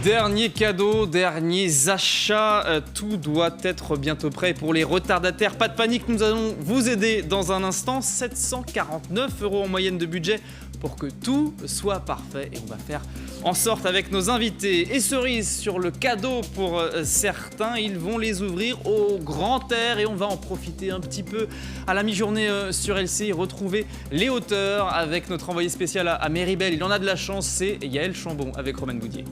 Dernier cadeau, derniers achats, tout doit être bientôt prêt pour les retardataires. Pas de panique, nous allons vous aider dans un instant. 749 € en moyenne de budget pour que tout soit parfait. Et on va faire en sorte avec nos invités. Et cerise sur le cadeau pour certains, ils vont les ouvrir au grand air et on va en profiter un petit peu à la mi-journée sur LCI. Retrouver les hauteurs avec notre envoyé spécial à Méribel. Il en a de la chance, c'est Yaël Chambon avec Romain Goudier.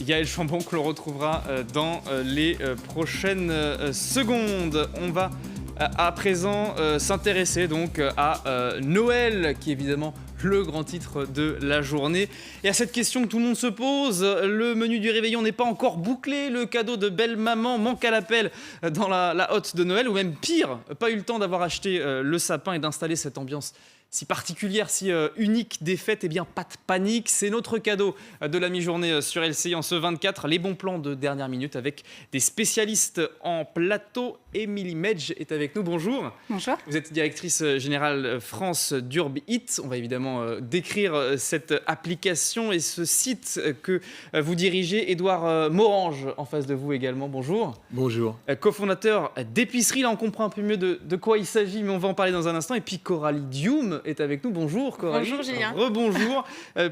Yaël Chambon que l'on retrouvera dans les prochaines secondes. On va à présent s'intéresser donc à Noël, qui est évidemment le grand titre de la journée. Et à cette question que tout le monde se pose, le menu du réveillon n'est pas encore bouclé, le cadeau de belle maman manque à l'appel dans la hotte de Noël, ou même pire, pas eu le temps d'avoir acheté le sapin et d'installer cette ambiance si particulière, si unique des fêtes. Eh bien, pas de panique, c'est notre cadeau de la mi-journée sur LCI en ce 24. Les bons plans de dernière minute avec des spécialistes en plateau. Émilie Medj est avec nous, bonjour. Bonjour. Vous êtes directrice générale France d'Urbit. On va évidemment décrire cette application et ce site que vous dirigez. Édouard Morange en face de vous également, bonjour. Bonjour. Cofondateur d'épicerie, là on comprend un peu mieux de quoi il s'agit, mais on va en parler dans un instant. Et puis Coralie Dioum est avec nous. Bonjour Coralie. Bonjour Julien. Rebonjour.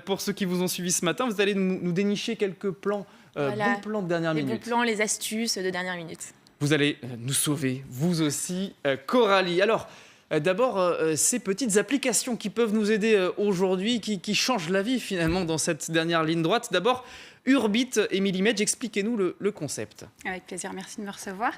Pour ceux qui vous ont suivi ce matin, vous allez nous dénicher quelques plans, bons plans de dernière minute. Les bons plans, les astuces de dernière minute. Vous allez nous sauver, vous aussi, Coralie. Alors, d'abord, ces petites applications qui peuvent nous aider aujourd'hui, qui changent la vie finalement dans cette dernière ligne droite. D'abord, Urbit, Émilie Medj, expliquez-nous le concept. Avec plaisir, merci de me recevoir.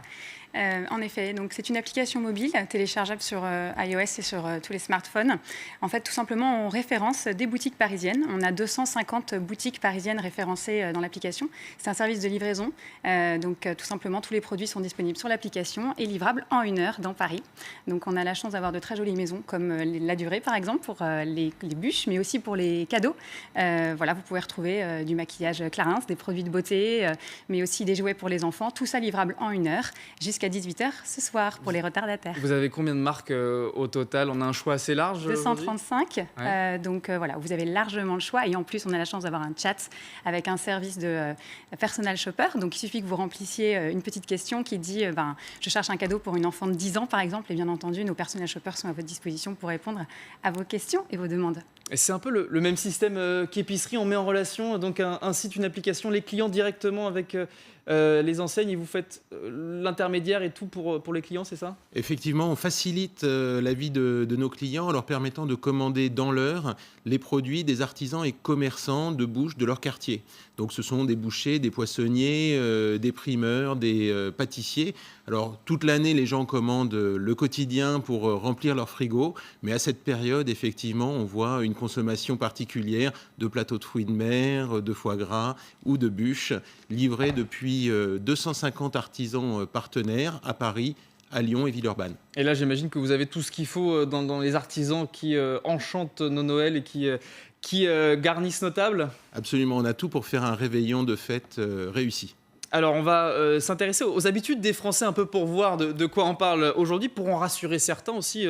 En effet, donc c'est une application mobile téléchargeable sur iOS et sur tous les smartphones. En fait, tout simplement, on référence des boutiques parisiennes. On a 250 boutiques parisiennes référencées dans l'application. C'est un service de livraison. Donc, tout simplement, tous les produits sont disponibles sur l'application et livrables en 1 heure dans Paris. Donc, on a la chance d'avoir de très jolies maisons comme La Durée, par exemple, pour les bûches, mais aussi pour les cadeaux. Voilà, vous pouvez retrouver du maquillage Clarins, des produits de beauté, mais aussi des jouets pour les enfants. Tout ça livrable en 1 heure jusqu'à 18h ce soir pour les retardataires. Vous avez combien de marques au total? On a un choix assez large. 235. Ouais. Donc voilà, vous avez largement le choix. Et en plus, on a la chance d'avoir un chat avec un service de personal shopper. Donc il suffit que vous remplissiez une petite question qui dit je cherche un cadeau pour une enfant de 10 ans, par exemple. Et bien entendu, nos personal shoppers sont à votre disposition pour répondre à vos questions et vos demandes. Et c'est un peu le même système qu'épicerie. On met en relation donc un site, une application, les clients directement avec les enseignes, et vous faites l'intermédiaire et tout pour les clients, c'est ça? Effectivement, on facilite la vie de nos clients en leur permettant de commander dans l'heure les produits des artisans et commerçants de bouche de leur quartier. Donc ce sont des bouchers, des poissonniers, des primeurs, des pâtissiers. Alors toute l'année, les gens commandent le quotidien pour remplir leur frigo, mais à cette période, effectivement, on voit une consommation particulière de plateaux de fruits de mer, de foie gras ou de bûches livrés depuis 250 artisans partenaires à Paris, à Lyon et Villeurbanne. Et là, j'imagine que vous avez tout ce qu'il faut dans les artisans qui enchantent nos Noëls et qui garnissent nos tables. Absolument, on a tout pour faire un réveillon de fête réussi. Alors, on va s'intéresser aux habitudes des Français un peu pour voir de quoi on parle aujourd'hui, pour en rassurer certains aussi.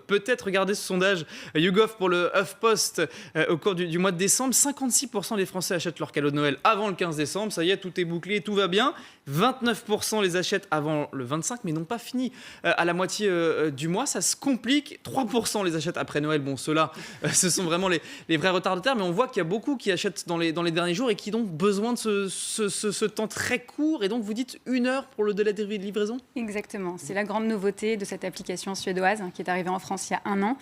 Peut-être regarder ce sondage YouGov pour le HuffPost au cours du mois de décembre. 56% des Français achètent leur cadeau de Noël avant le 15 décembre. Ça y est, tout est bouclé, tout va bien. 29% les achètent avant le 25, mais n'ont pas fini à la moitié du mois. Ça se complique. 3% les achètent après Noël. Bon, ceux-là, ce sont vraiment les vrais retardataires. Mais on voit qu'il y a beaucoup qui achètent dans les derniers jours et qui ont donc besoin de ce temps très court. Et donc, vous dites 1 heure pour le délai de livraison? Exactement. C'est la grande nouveauté de cette application suédoise qui est arrivée en France il y a 1 an.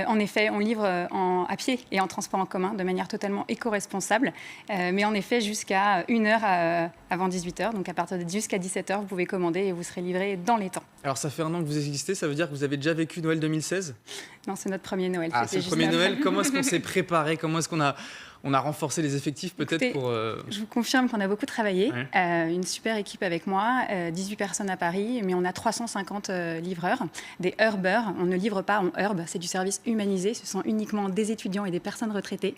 En effet, on livre à pied et en transport en commun de manière totalement éco-responsable. Mais en effet, jusqu'à 1 heure avant 18h. Donc, à partir de jusqu'à 17h, vous pouvez commander et vous serez livré dans les temps. Alors, ça fait 1 an que vous existez. Ça veut dire que vous avez déjà vécu Noël 2016? Non, c'est notre premier Noël. Ah, c'est le premier Noël. Comment est-ce qu'on s'est préparé? Comment est-ce qu'on on a renforcé les effectifs peut-être. Écoutez, pour... Je vous confirme qu'on a beaucoup travaillé. Ouais. Une super équipe avec moi, 18 personnes à Paris, mais on a 350 livreurs, des Urbers. On ne livre pas en Urb, c'est du service humanisé. Ce sont uniquement des étudiants et des personnes retraitées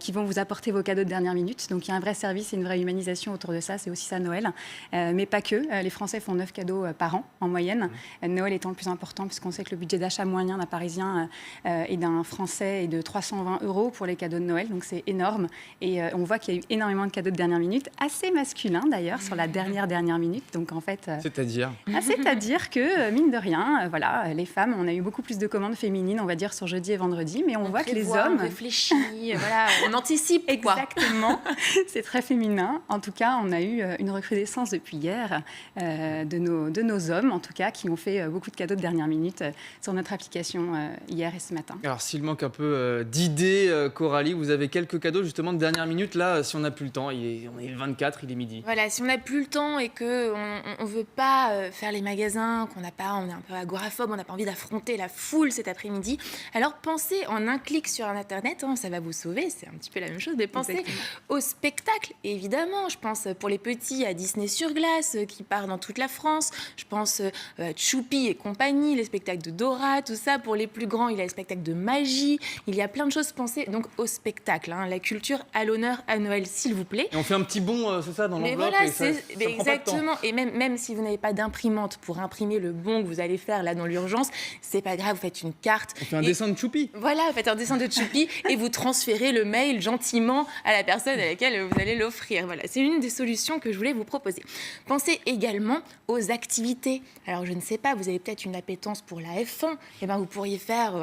qui vont vous apporter vos cadeaux de dernière minute. Donc il y a un vrai service et une vraie humanisation autour de ça. C'est aussi ça Noël. Mais pas que. Les Français font 9 cadeaux par an en moyenne. Noël étant le plus important, puisqu'on sait que le budget d'achat moyen d'un Parisien et d'un Français est de 320 € pour les cadeaux de Noël. Donc c'est énorme. Et on voit qu'il y a eu énormément de cadeaux de dernière minute, assez masculins d'ailleurs, sur la dernière minute. Donc en fait... C'est-à-dire C'est-à-dire que, mine de rien, voilà, les femmes, on a eu beaucoup plus de commandes féminines, on va dire, sur jeudi et vendredi, mais on voit que les hommes... On réfléchit, voilà, on anticipe, quoi. Exactement, c'est très féminin. En tout cas, on a eu une recrudescence depuis hier de nos hommes, en tout cas, qui ont fait beaucoup de cadeaux de dernière minute sur notre application hier et ce matin. Alors, s'il manque un peu d'idées, Coralie, vous avez quelques cadeaux justement de dernière minute. Là, si on n'a plus le temps, on est le 24, il est midi. Voilà, si on n'a plus le temps et qu'on ne veut pas faire les magasins, on est un peu agoraphobe, on n'a pas envie d'affronter la foule cet après-midi, alors pensez en un clic sur Internet, ça va vous sauver, c'est un petit peu la même chose, mais pensez Exactement. au spectacle. Et évidemment, je pense pour les petits à Disney sur glace qui part dans toute la France, je pense à Choupi et compagnie, les spectacles de Dora, tout ça. Pour les plus grands, il y a les spectacles de magie, il y a plein de choses, pensez donc au spectacle, la culture à l'honneur à Noël, s'il vous plaît. Et on fait un petit bond, c'est ça, dans Mais l'enveloppe. voilà, et ça prend pas de temps. exactement. Et même si vous n'avez pas d'imprimante pour imprimer le bon que vous allez faire là dans l'urgence, c'est pas grave, vous faites une carte. On fait un dessin de Choupi. Voilà, vous faites un dessin de Choupi et vous transférez le mail gentiment à la personne à laquelle vous allez l'offrir. Voilà, c'est une des solutions que je voulais vous proposer. Pensez également aux activités. Alors, je ne sais pas, vous avez peut-être une appétence pour la F1. Eh ben, vous pourriez faire,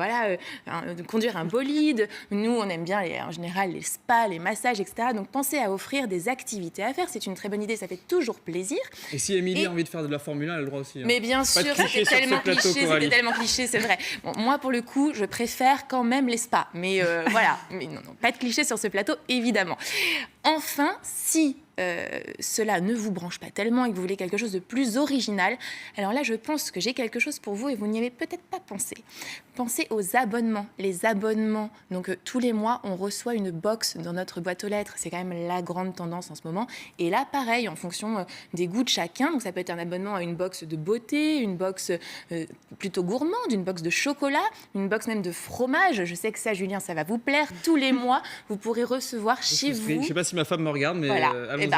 conduire un bolide. Nous, on aime bien, en général, les spas, les massages, etc. Donc, pensez à offrir des activités à faire. C'est une très bonne idée, ça fait toujours plaisir. Et si Émilie a envie de faire de la Formule 1, elle a le droit aussi. Mais bien Pas sûr, de clichés c'était sur ce plateau, tellement cliché, c'est vrai. Bon, moi, pour le coup, je préfère quand même les spas. Mais voilà, mais non, pas de clichés sur ce plateau, évidemment. Enfin, si cela ne vous branche pas tellement et que vous voulez quelque chose de plus original, alors là, je pense que j'ai quelque chose pour vous et vous n'y avez peut-être pas pensé. Pensez aux abonnements. Les abonnements, donc tous les mois, on reçoit une box dans notre boîte aux lettres. C'est quand même la grande tendance en ce moment. Et là, pareil, en fonction des goûts de chacun, donc ça peut être un abonnement à une box de beauté, une box plutôt gourmande, une box de chocolat, une box même de fromage. Je sais que ça, Julien, ça va vous plaire. Tous les mois, vous pourrez recevoir chez vous... Je ne sais pas si ma femme me regarde, mais allons-y.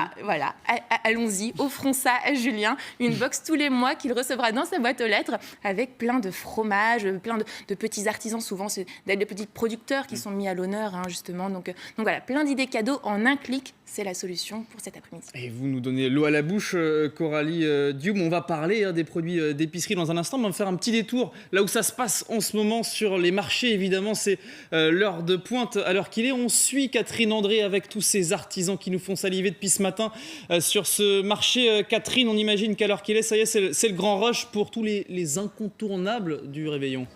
Allons-y, offrons ça à Julien, une box tous les mois qu'il recevra dans sa boîte aux lettres avec plein de fromages, plein de petits artisans, souvent c'est des petits producteurs qui sont mis à l'honneur, justement. Donc voilà, plein d'idées cadeaux en un clic, c'est la solution pour cet après-midi. Et vous nous donnez l'eau à la bouche, Coralie Dioum. On va parler des produits d'épicerie dans un instant, mais on va faire un petit détour là où ça se passe en ce moment sur les marchés. Évidemment, c'est l'heure de pointe à l'heure qu'il est. On suit Catherine André avec tous ces artisans qui nous font saliver depuis ce matin sur ce marché. Catherine, on imagine qu'à l'heure qu'il est, ça y est, c'est le grand rush pour tous les incontournables du réveillon.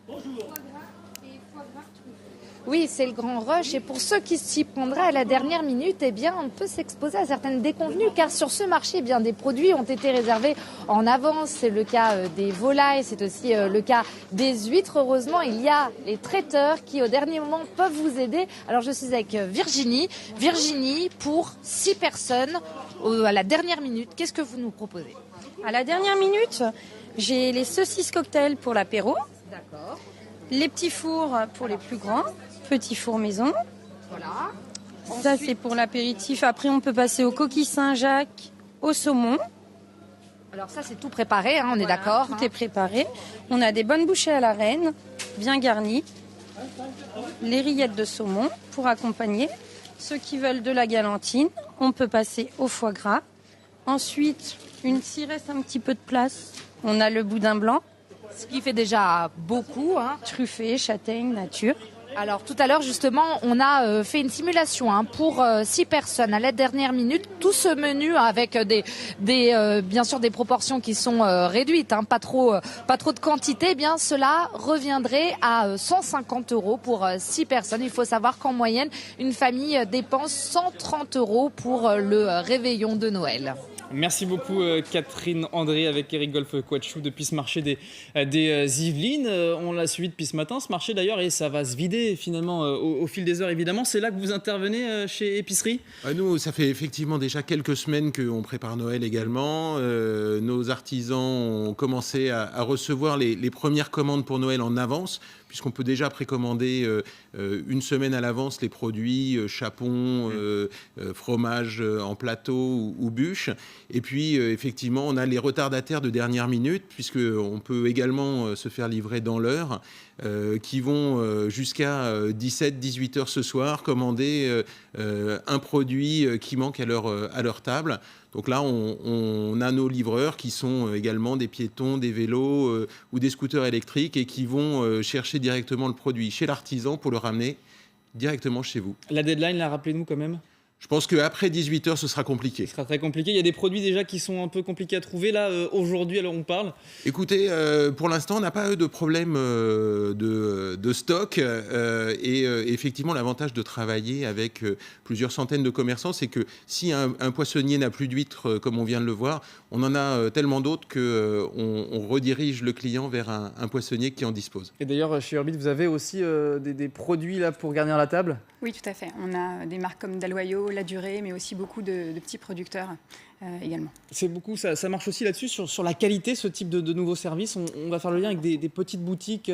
Bonjour. Oui, c'est le grand rush et pour ceux qui s'y prendraient à la dernière minute, eh bien, on peut s'exposer à certaines déconvenues car sur ce marché, eh bien, des produits ont été réservés en avance. C'est le cas des volailles, c'est aussi le cas des huîtres. Heureusement, il y a les traiteurs qui, au dernier moment, peuvent vous aider. Alors, je suis avec Virginie. Virginie, pour 6 personnes, à la dernière minute, qu'est-ce que vous nous proposez ? À la dernière minute, j'ai les saucisses cocktail pour l'apéro. D'accord. Les petits fours pour les plus grands. Petits fours maison. Voilà. Ça, c'est pour l'apéritif. Après, on peut passer aux coquilles Saint-Jacques, au saumon. Alors ça, c'est tout préparé, on est Voilà, d'accord. Tout est préparé. On a des bonnes bouchées à la reine, bien garnies. Les rillettes de saumon pour accompagner. Ceux qui veulent de la galantine, on peut passer au foie gras. Ensuite, s'il reste un petit peu de place, on a le boudin blanc. Ce qui fait déjà beaucoup. Truffé, châtaigne, nature. Alors tout à l'heure justement on a fait une simulation pour 6 personnes à la dernière minute, tout ce menu avec bien sûr des proportions qui sont réduites, pas trop de quantité, eh bien cela reviendrait à 150 € pour 6 personnes. Il faut savoir qu'en moyenne une famille dépense 130 € pour le réveillon de Noël. Merci beaucoup Catherine André avec Eric Golfe-Coachou depuis ce marché des Yvelines. On l'a suivi depuis ce matin, ce marché d'ailleurs, et ça va se vider finalement au fil des heures évidemment. C'est là que vous intervenez chez Épicerie ? Nous, ça fait effectivement déjà quelques semaines qu'on prépare Noël également. Nos artisans ont commencé à recevoir les premières commandes pour Noël en avance, puisqu'on peut déjà précommander une semaine à l'avance les produits chapon, fromage en plateau ou bûche. Et puis, effectivement, on a les retardataires de dernière minute, puisqu'on peut également se faire livrer dans l'heure, qui vont jusqu'à 17-18 heures ce soir commander un produit qui manque à leur table. Donc là, on a nos livreurs qui sont également des piétons, des vélos ou des scooters électriques et qui vont chercher directement le produit chez l'artisan pour le ramener directement chez vous. La deadline, rappelez-nous quand même. Je pense qu'après 18h, ce sera compliqué. Ce sera très compliqué. Il y a des produits déjà qui sont un peu compliqués à trouver là aujourd'hui, alors on parle. Écoutez, pour l'instant, on n'a pas eu de problème de stock. Et effectivement, l'avantage de travailler avec plusieurs centaines de commerçants, c'est que si un poissonnier n'a plus d'huîtres, comme on vient de le voir, on en a tellement d'autres qu'on redirige le client vers un poissonnier qui en dispose. Et d'ailleurs, chez Urbit, vous avez aussi des produits là pour garnir la table ? Oui, tout à fait. On a des marques comme Dalloyo, La Durée, mais aussi beaucoup de petits producteurs également. C'est beaucoup, ça marche aussi là-dessus, sur la qualité, ce type de nouveaux services. On va faire le lien avec des petites boutiques.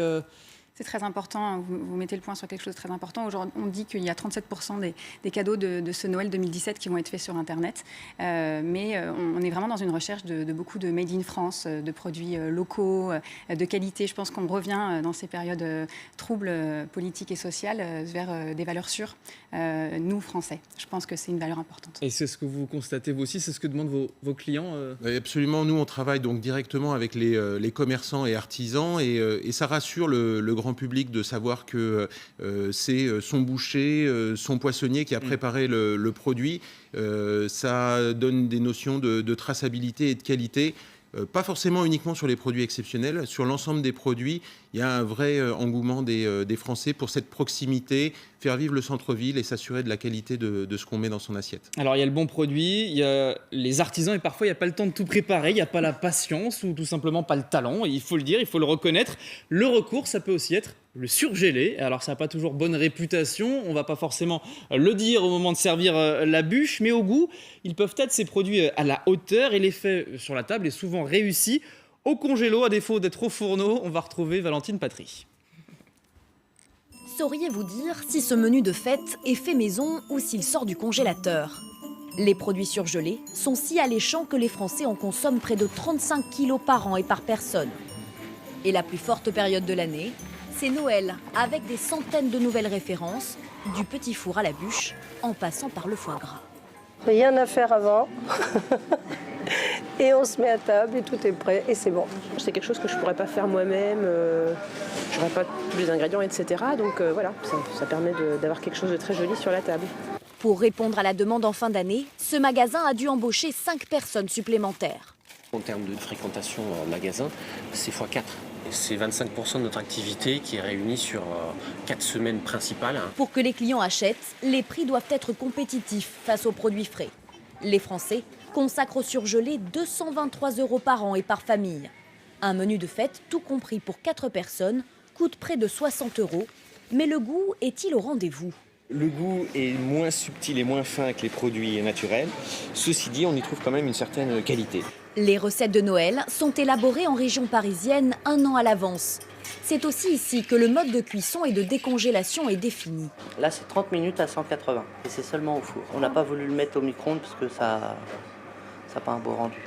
C'est très important, vous mettez le point sur quelque chose de très important. Aujourd'hui, on dit qu'il y a 37% des cadeaux de ce Noël 2017 qui vont être faits sur Internet. Mais on est vraiment dans une recherche de beaucoup de made in France, de produits locaux, de qualité. Je pense qu'on revient dans ces périodes troubles politiques et sociales vers des valeurs sûres, nous, Français. Je pense que c'est une valeur importante. Et c'est ce que vous constatez vous aussi, c'est ce que demandent vos clients Oui, absolument. Nous, on travaille donc directement avec les commerçants et artisans et ça rassure le grand public de savoir que c'est son boucher, son poissonnier qui a préparé le produit. Ça donne des notions de traçabilité et de qualité. Pas forcément uniquement sur les produits exceptionnels, sur l'ensemble des produits, il y a un vrai engouement des Français pour cette proximité, faire vivre le centre-ville et s'assurer de la qualité de ce qu'on met dans son assiette. Alors il y a le bon produit, il y a les artisans et parfois il n'y a pas le temps de tout préparer, il n'y a pas la patience ou tout simplement pas le talent, il faut le dire, il faut le reconnaître. Le recours, ça peut aussi être le surgelé. Alors ça n'a pas toujours bonne réputation, on ne va pas forcément le dire au moment de servir la bûche, mais au goût, ils peuvent être ces produits à la hauteur et l'effet sur la table est souvent réussi. Au congélo, à défaut d'être au fourneau, on va retrouver Valentine Patry. Sauriez-vous dire si ce menu de fête est fait maison ou s'il sort du congélateur ? Les produits surgelés sont si alléchants que les Français en consomment près de 35 kilos par an et par personne. Et la plus forte période de l'année, c'est Noël, avec des centaines de nouvelles références, du petit four à la bûche, en passant par le foie gras. Rien à faire avant. Et on se met à table et tout est prêt et c'est bon. C'est quelque chose que je ne pourrais pas faire moi-même. Je n'aurais pas tous les ingrédients, etc. Donc voilà, ça permet d'avoir quelque chose de très joli sur la table. Pour répondre à la demande en fin d'année, ce magasin a dû embaucher 5 personnes supplémentaires. En termes de fréquentation en magasin, c'est x4. C'est 25% de notre activité qui est réunie sur 4 semaines principales. Pour que les clients achètent, les prix doivent être compétitifs face aux produits frais. Les Français consacrent au surgelé 223 € par an et par famille. Un menu de fête, tout compris pour 4 personnes, coûte près de 60 €. Mais le goût est-il au rendez-vous ? Le goût est moins subtil et moins fin que les produits naturels. Ceci dit, on y trouve quand même une certaine qualité. Les recettes de Noël sont élaborées en région parisienne 1 an à l'avance. C'est aussi ici que le mode de cuisson et de décongélation est défini. Là, c'est 30 minutes à 180 et c'est seulement au four. On n'a pas voulu le mettre au micro-ondes parce que ça n'a pas un beau rendu.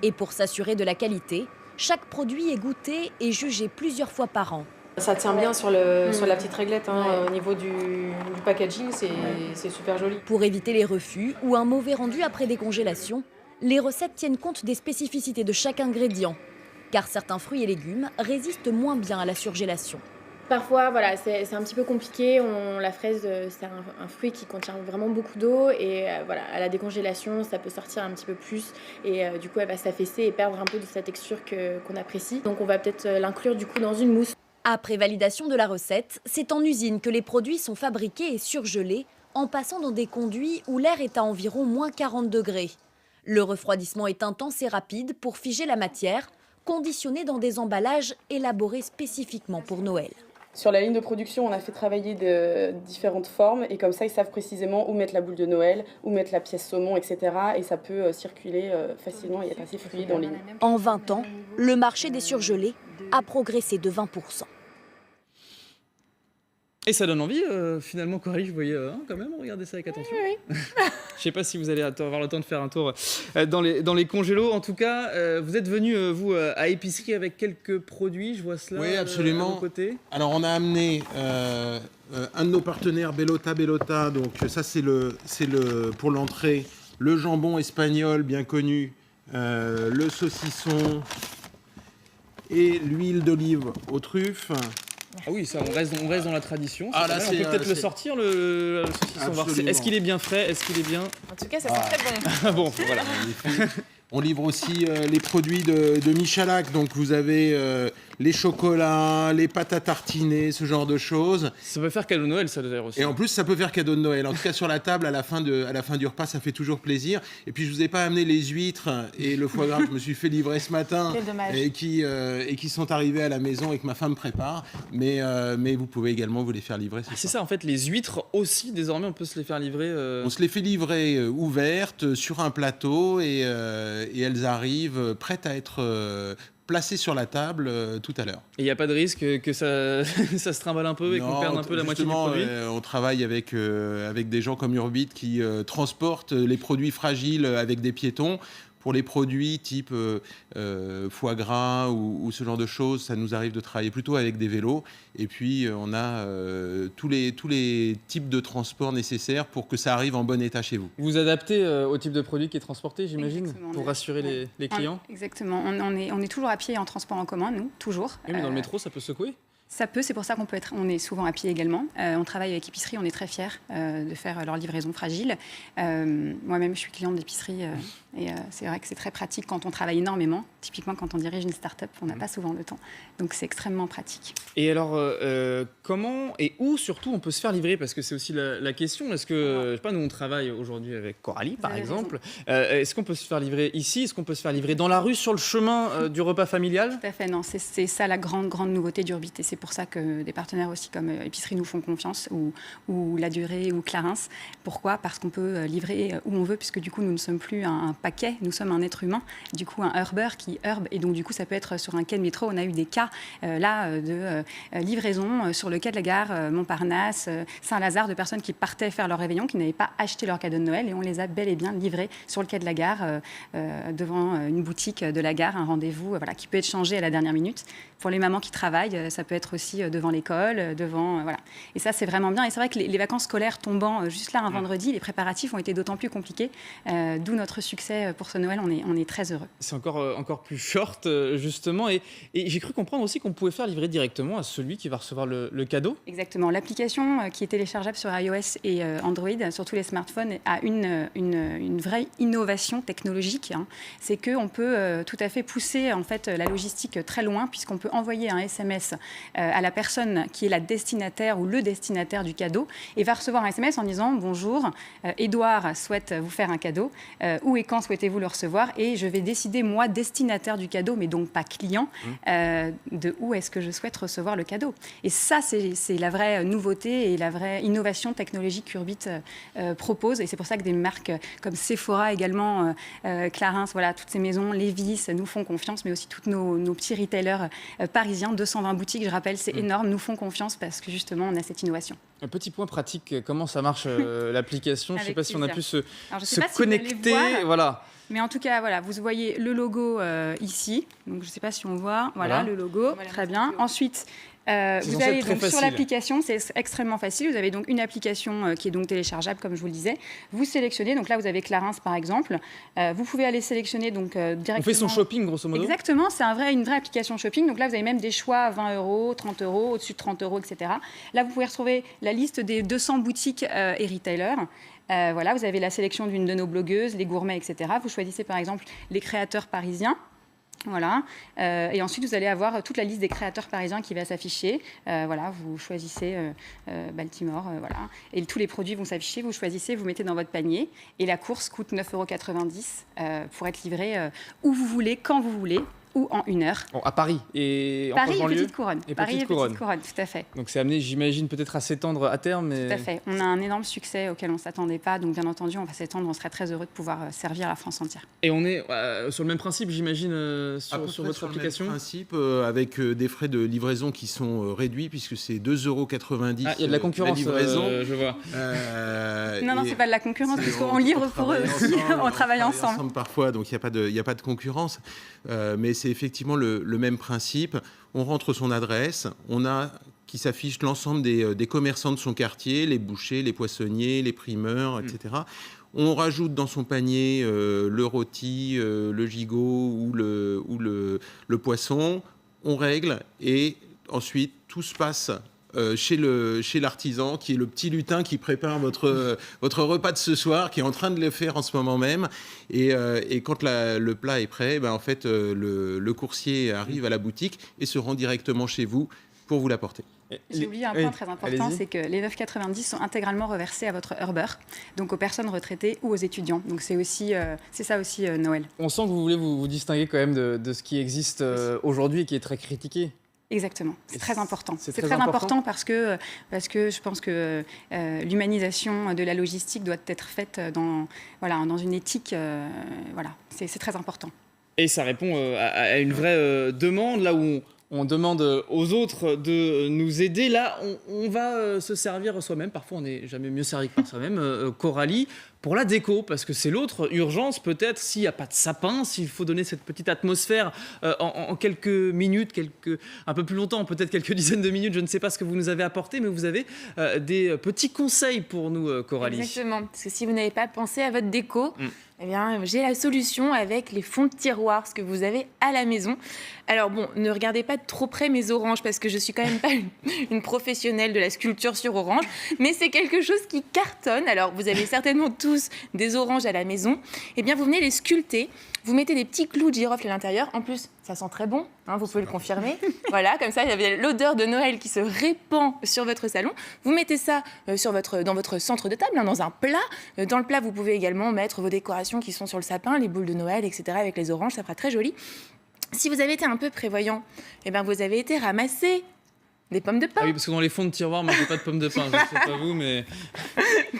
Et pour s'assurer de la qualité, chaque produit est goûté et jugé plusieurs fois par an. Ça tient bien sur la petite réglette, au niveau du packaging, c'est super joli. Pour éviter les refus ou un mauvais rendu après décongélation, les recettes tiennent compte des spécificités de chaque ingrédient, car certains fruits et légumes résistent moins bien à la surgélation. Parfois, voilà, c'est un petit peu compliqué. La fraise, c'est un fruit qui contient vraiment beaucoup d'eau et voilà, à la décongélation, ça peut sortir un petit peu plus et du coup, elle va s'affaisser et perdre un peu de sa texture qu'on apprécie. Donc, on va peut-être l'inclure du coup dans une mousse. Après validation de la recette, c'est en usine que les produits sont fabriqués et surgelés en passant dans des conduits où l'air est à environ -40 degrés. Le refroidissement est intense et rapide pour figer la matière, conditionnée dans des emballages élaborés spécifiquement pour Noël. Sur la ligne de production, on a fait travailler de différentes formes et comme ça, ils savent précisément où mettre la boule de Noël, où mettre la pièce saumon, etc. Et ça peut circuler facilement et être assez fluide en ligne. En 20 ans, le marché des surgelés a progressé de 20%. Et ça donne envie, finalement, Coralie, vous voyez, quand même, regardez ça avec attention. Oui. Je sais pas si vous allez avoir le temps de faire un tour dans les congélos. En tout cas, vous êtes venu, vous, à épicerie avec quelques produits, je vois cela. Oui, absolument. À vos côtés. Alors, on a amené un de nos partenaires, Bellota. Donc, ça, c'est pour l'entrée, le jambon espagnol bien connu, le saucisson et l'huile d'olive aux truffes. Ah oui, ça, on reste dans la tradition. Ah, là, on peut peut-être le sortir, le saucisson. Voir. Est-ce qu'il est bien frais? Est-ce qu'il est bien... En tout cas, ça sent très bon. Ah bon, voilà. On livre aussi les produits de Michalak. Donc, vous avez les chocolats, les pâtes à tartiner, ce genre de choses. Ça peut faire cadeau de Noël, ça, d'ailleurs, aussi. Et en plus, ça peut faire cadeau de Noël. En tout cas, sur la table, à la fin du repas, ça fait toujours plaisir. Et puis, je vous ai pas amené les huîtres et le foie gras que je me suis fait livrer ce matin. Quel dommage. Et qui sont arrivés à la maison et que ma femme prépare. Mais vous pouvez également vous les faire livrer. C'est ça, en fait, les huîtres aussi, désormais, on peut se les faire livrer. On se les fait livrer ouvertes sur un plateau et elles arrivent prêtes à être placées sur la table tout à l'heure. Et il n'y a pas de risque que ça, ça se trimballe un peu et qu'on perde un peu la moitié du produit? On travaille avec des gens comme Urbit qui transportent les produits fragiles avec des piétons. Pour les produits type foie gras ou ce genre de choses, ça nous arrive de travailler plutôt avec des vélos. Et puis, on a tous les types de transport nécessaires pour que ça arrive en bon état chez vous. Vous adaptez au type de produit qui est transporté, j'imagine, Exactement. pour rassurer les clients? Exactement. On est toujours à pied en transport en commun, nous, toujours. Oui, mais dans le métro, ça peut secouer? Ça peut, c'est pour ça on est souvent à pied également. On travaille avec épicerie, on est très fiers de faire leur livraison fragile. Moi-même, je suis cliente d'épicerie et c'est vrai que c'est très pratique quand on travaille énormément. Typiquement, quand on dirige une start-up, on n'a pas souvent le temps. Donc, c'est extrêmement pratique. Et alors, comment et où surtout on peut se faire livrer? Parce que c'est aussi la question. Est-ce que, je sais pas, nous on travaille aujourd'hui avec Coralie, par exemple. Est-ce qu'on peut se faire livrer ici? Est-ce qu'on peut se faire livrer dans la rue, sur le chemin du repas familial? Tout à fait, non. C'est ça la grande nouveauté d'Urbit. Et c'est pour ça que des partenaires aussi comme Épicerie nous font confiance, ou La Durée, ou Clarins. Pourquoi? Parce qu'on peut livrer où on veut, puisque du coup, nous ne sommes plus un paquet, nous sommes un être humain. Du coup, un Urber qui herbe. Et donc, du coup, ça peut être sur un quai de métro. On a eu des cas, de livraison sur le quai de la gare Montparnasse, Saint-Lazare, de personnes qui partaient faire leur réveillon, qui n'avaient pas acheté leur cadeau de Noël. Et on les a bel et bien livrés sur le quai de la gare, devant une boutique de la gare, un rendez-vous qui peut être changé à la dernière minute. Pour les mamans qui travaillent, ça peut être aussi devant l'école, voilà. Et ça, c'est vraiment bien. Et c'est vrai que les vacances scolaires tombant juste là un vendredi, les préparatifs ont été d'autant plus compliqués. D'où notre succès pour ce Noël. On est très heureux. C'est encore plus short, justement. Et j'ai cru comprendre aussi qu'on pouvait faire livrer directement à celui qui va recevoir le cadeau. Exactement. L'application qui est téléchargeable sur iOS et Android, sur tous les smartphones, a une vraie innovation technologique. C'est qu'on peut tout à fait pousser en fait, la logistique très loin, puisqu'on peut envoyer un SMS à la personne qui est la destinataire ou le destinataire du cadeau et va recevoir un SMS en disant « Bonjour, Édouard souhaite vous faire un cadeau. Où et quand souhaitez-vous le recevoir ?» Et je vais décider, moi, destinataire du cadeau, mais donc pas client, de où est-ce que je souhaite recevoir le cadeau. Et ça, c'est la vraie nouveauté et la vraie innovation technologique qu'Urbit propose. Et c'est pour ça que des marques comme Sephora également, Clarins, voilà, toutes ces maisons, Levi's, nous font confiance, mais aussi tous nos petits retailers parisiens, 220 boutiques, je rappelle, c'est énorme, nous font confiance parce que justement, on a cette innovation. Un petit point pratique, comment ça marche l'application? Je ne sais pas si on a pu se connecter. Voilà. Mais en tout cas, voilà, vous voyez le logo ici. Donc, je ne sais pas si on voit. Voilà. Le logo. Très bien. Ensuite, vous allez donc sur l'application, c'est extrêmement facile. Vous avez donc une application qui est donc téléchargeable, comme je vous le disais. Vous sélectionnez, donc là vous avez Clarins par exemple. Vous pouvez aller sélectionner donc directement. On fait son shopping grosso modo. Exactement, c'est une vraie application shopping. Donc là vous avez même des choix à 20 €, 30 €, au-dessus de 30 €, etc. Là vous pouvez retrouver la liste des 200 boutiques et retailers. Voilà, vous avez la sélection d'une de nos blogueuses, les gourmets, etc. Vous choisissez par exemple les créateurs parisiens. Voilà. Et ensuite, vous allez avoir toute la liste des créateurs parisiens qui va s'afficher. Voilà, vous choisissez Baltimore, voilà. Et tous les produits vont s'afficher, vous choisissez, vous mettez dans votre panier. Et la course coûte 9,90 € pour être livrée où vous voulez, quand vous voulez, ou en 1 heure. Bon, à Paris et en Paris et banlieue. Petite Couronne. Paris et Petite Couronne, tout à fait. Donc c'est amené, j'imagine, peut-être à s'étendre à terme. Mais... Tout à fait. On a un énorme succès auquel on ne s'attendait pas. Donc bien entendu, on va s'étendre. On serait très heureux de pouvoir servir la France entière. Et on est sur le même principe, j'imagine, sur votre application. Le même principe, avec des frais de livraison qui sont réduits, puisque c'est 2,90 €. Ah, il y a de la concurrence, la livraison. je vois. Non, c'est pas de la concurrence, parce qu'on livre pour eux aussi. On travaille ensemble. Parfois, donc il n'y a pas de concurrence. Mais c'est effectivement le même principe. On rentre son adresse, on a qui s'affiche l'ensemble des commerçants de son quartier, les bouchers, les poissonniers, les primeurs, etc. On rajoute dans son panier le rôti, le gigot ou le poisson. On règle et ensuite tout se passe chez l'artisan, qui est le petit lutin qui prépare votre repas de ce soir, qui est en train de le faire en ce moment même. Et quand le plat est prêt, en fait, le coursier arrive à la boutique et se rend directement chez vous pour vous l'apporter. J'ai oublié un point très important, c'est que les 9,90 € sont intégralement reversés à votre Uber, donc aux personnes retraitées ou aux étudiants. Donc c'est ça aussi Noël. On sent que vous voulez vous distinguer quand même de ce qui existe aujourd'hui et qui est très critiqué. Exactement, c'est très important. C'est très important parce que je pense que l'humanisation de la logistique doit être faite dans une éthique. C'est très important. Et ça répond à une vraie demande, là où on demande aux autres de nous aider. Là, on va se servir soi-même. Parfois, on n'est jamais mieux servi que par soi-même. Coralie, pour la déco, parce que c'est l'autre urgence, peut-être, s'il n'y a pas de sapin, s'il faut donner cette petite atmosphère en quelques minutes, un peu plus longtemps, peut-être quelques dizaines de minutes, je ne sais pas ce que vous nous avez apporté, mais vous avez des petits conseils pour nous, Coralie. Exactement, parce que si vous n'avez pas pensé à votre déco, eh bien, j'ai la solution avec les fonds de tiroir, ce que vous avez à la maison. Alors bon, ne regardez pas de trop près mes oranges, parce que je suis quand même pas une professionnelle de la sculpture sur orange, mais c'est quelque chose qui cartonne. Alors, vous avez certainement tous des oranges à la maison. Eh bien, vous venez les sculpter. Vous mettez des petits clous de girofle à l'intérieur. En plus, ça sent très bon, vous pouvez le confirmer. Voilà, comme ça, il y avait l'odeur de Noël qui se répand sur votre salon. Vous mettez ça dans votre centre de table, dans un plat. Dans le plat, vous pouvez également mettre vos décorations qui sont sur le sapin, les boules de Noël, etc. avec les oranges, ça fera très joli. Si vous avez été un peu prévoyant, eh bien, vous avez été ramasser des pommes de pin. Ah oui, parce que dans les fonds de tiroir, moi, j'ai pas de pommes de pin. Je ne sais pas vous, mais...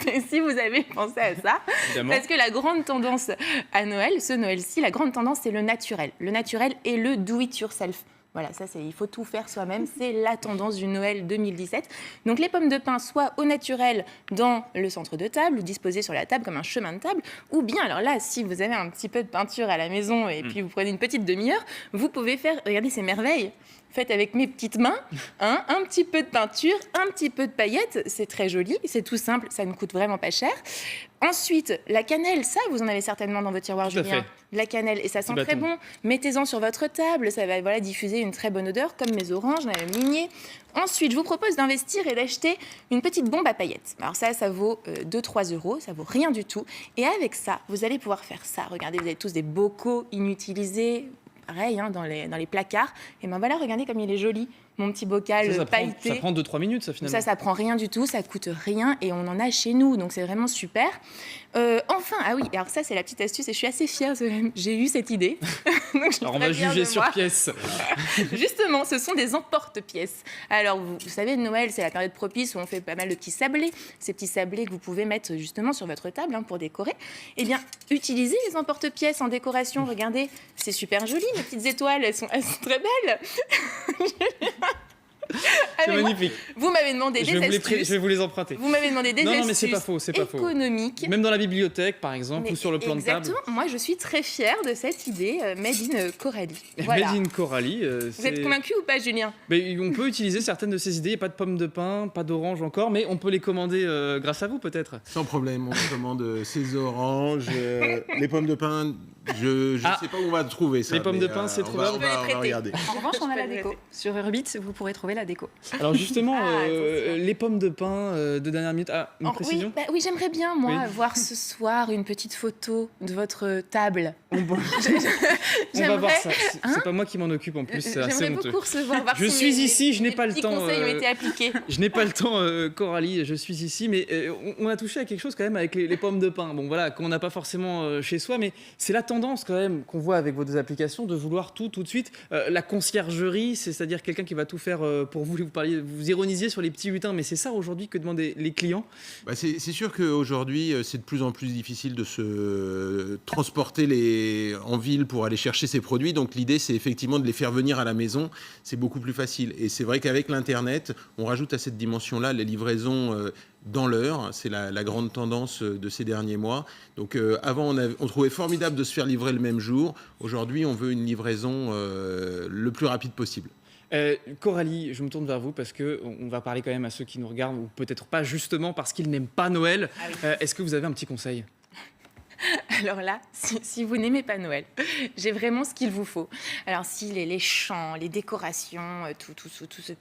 Mais si vous avez pensé à ça, évidemment. Parce que la grande tendance à Noël, ce Noël-ci, la grande tendance, c'est le naturel. Le naturel et le do-it-yourself. Voilà, il faut tout faire soi-même. C'est la tendance du Noël 2017. Donc, les pommes de pin, soit au naturel dans le centre de table, ou disposées sur la table comme un chemin de table, ou bien, alors là, si vous avez un petit peu de peinture à la maison et puis vous prenez une petite demi-heure, vous pouvez faire, regardez ces merveilles, faites avec mes petites mains, un petit peu de peinture, un petit peu de paillettes, c'est très joli, c'est tout simple, ça ne coûte vraiment pas cher. Ensuite, la cannelle, ça, vous en avez certainement dans votre tiroir, Julien. La cannelle, et ça sent très bon. Mettez-en sur votre table, ça va diffuser une très bonne odeur, comme mes oranges, j'en avais migné. Ensuite, je vous propose d'investir et d'acheter une petite bombe à paillettes. Alors ça vaut 2-3 €, ça vaut rien du tout. Et avec ça, vous allez pouvoir faire ça. Regardez, vous avez tous des bocaux inutilisés, pareil, dans les placards. Et ben voilà, regardez comme il est joli, mon petit bocal pailleté. Ça prend 2-3 minutes, ça, finalement. Ça prend rien du tout, ça coûte rien et on en a chez nous, donc c'est vraiment super. Enfin, ah oui, alors ça, c'est la petite astuce et je suis assez fière, j'ai eu cette idée. Donc, alors on va juger sur pièce. Justement, ce sont des emporte-pièces. Alors, vous savez, Noël, c'est la période propice où on fait pas mal de petits sablés. Ces petits sablés que vous pouvez mettre justement sur votre table pour décorer. Eh bien, utilisez les emporte-pièces en décoration. Regardez, c'est super joli, mes petites étoiles, elles sont très belles. C'est magnifique. Vous m'avez demandé des astuces. Je vais vous les emprunter. Vous m'avez demandé des astuces. Non, mais c'est pas faux, économiques. Même dans la bibliothèque, par exemple, ou sur le plan de table. Exactement. Moi, je suis très fière de cette idée Made in Coralie. Voilà. Made in Coralie. Vous êtes convaincu ou pas, Julien ? On peut utiliser certaines de ces idées. Il n'y a pas de pommes de pin, pas d'oranges encore, mais on peut les commander grâce à vous, peut-être. Sans problème, on commande ces oranges, les pommes de pin. Je sais pas où on va trouver ça. Les pommes de pin, c'est trouvable. On va regarder. En revanche, on a la déco. Sur Urbit, vous pourrez trouver la déco. Alors justement, les pommes de pin de dernière minute. Ah, une précision. Oui, j'aimerais bien, moi, voir ce soir une petite photo de votre table. On va voir ça. C'est pas moi qui m'en occupe en plus, c'est assez J'aimerais honteux. beaucoup recevoir. Je suis ici, je n'ai pas le Les temps. conseils ont été appliqués. Je n'ai pas le temps, Coralie, je suis ici, mais on a touché à quelque chose quand même avec les pommes de pin. Bon voilà, qu'on n'a pas forcément chez soi, mais c'est la tendance quand même qu'on voit avec vos deux applications de vouloir tout de suite. La conciergerie, c'est-à-dire quelqu'un qui va tout faire pour vous. Vous ironisiez sur les petits lutins, mais c'est ça aujourd'hui que demandent les clients. C'est sûr qu'aujourd'hui, c'est de plus en plus difficile de se transporter en ville pour aller chercher ces produits. Donc l'idée, c'est effectivement de les faire venir à la maison. C'est beaucoup plus facile. Et c'est vrai qu'avec l'Internet, on rajoute à cette dimension-là les livraisons dans l'heure. C'est la grande tendance de ces derniers mois. Donc avant, on trouvait formidable de se faire livrer le même jour. Aujourd'hui, on veut une livraison le plus rapide possible. Coralie, je me tourne vers vous parce qu'on va parler quand même à ceux qui nous regardent, ou peut-être pas justement parce qu'ils n'aiment pas Noël. Est-ce que vous avez un petit conseil ? Alors là, si vous n'aimez pas Noël, j'ai vraiment ce qu'il vous faut. Alors si les chants, les décorations, tout ces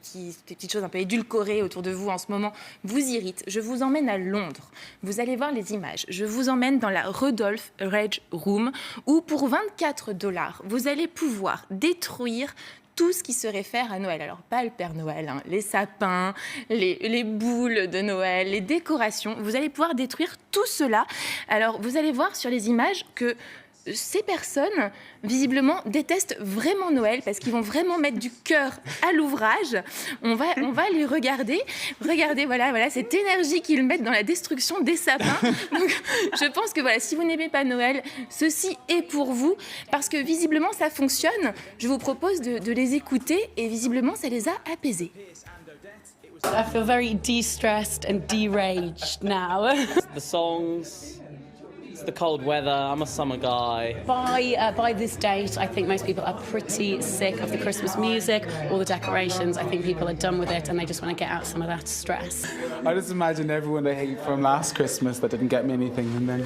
petites choses un peu édulcorées autour de vous en ce moment vous irritent, je vous emmène à Londres. Vous allez voir les images. Je vous emmène dans la Rudolph Rage Room où pour $24, vous allez pouvoir détruire tout ce qui se réfère à Noël. Alors, pas le Père Noël, hein, les sapins, les boules de Noël, les décorations. Vous allez pouvoir détruire tout cela. Alors, vous allez voir sur les images que ces personnes, visiblement, détestent vraiment Noël parce qu'ils vont vraiment mettre du cœur à l'ouvrage. On va les regarder. Regardez, voilà cette énergie qu'ils mettent dans la destruction des sapins. Donc, je pense que si vous n'aimez pas Noël, ceci est pour vous parce que visiblement, ça fonctionne. Je vous propose de les écouter et visiblement, ça les a apaisés. I feel very de-stressed and deraged now. The songs. It's the cold weather. I'm a summer guy. By this date, I think most people are pretty sick of the Christmas music, all the decorations. I think people are done with it and they just want to get out some of that stress. I just imagine everyone I hate from last Christmas that didn't get me anything and then...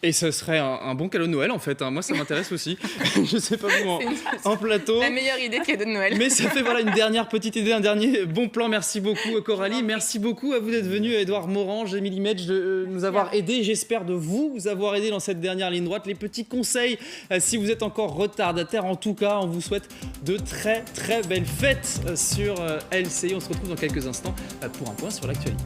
Et ce serait un bon cadeau de Noël en fait, hein. Moi ça m'intéresse aussi. Je sais pas vous en plateau. La meilleure idée de cadeau de Noël. Mais ça fait une dernière petite idée, un dernier bon plan. Merci beaucoup Coralie, merci beaucoup à vous d'être venu, Edouard Morange, Émilie Metsch, de nous avoir aidés. J'espère de vous avoir aidé dans cette dernière ligne droite. Les petits conseils, si vous êtes encore retardataire, en tout cas, on vous souhaite de très très belles fêtes sur LCI. On se retrouve dans quelques instants pour un point sur l'actualité.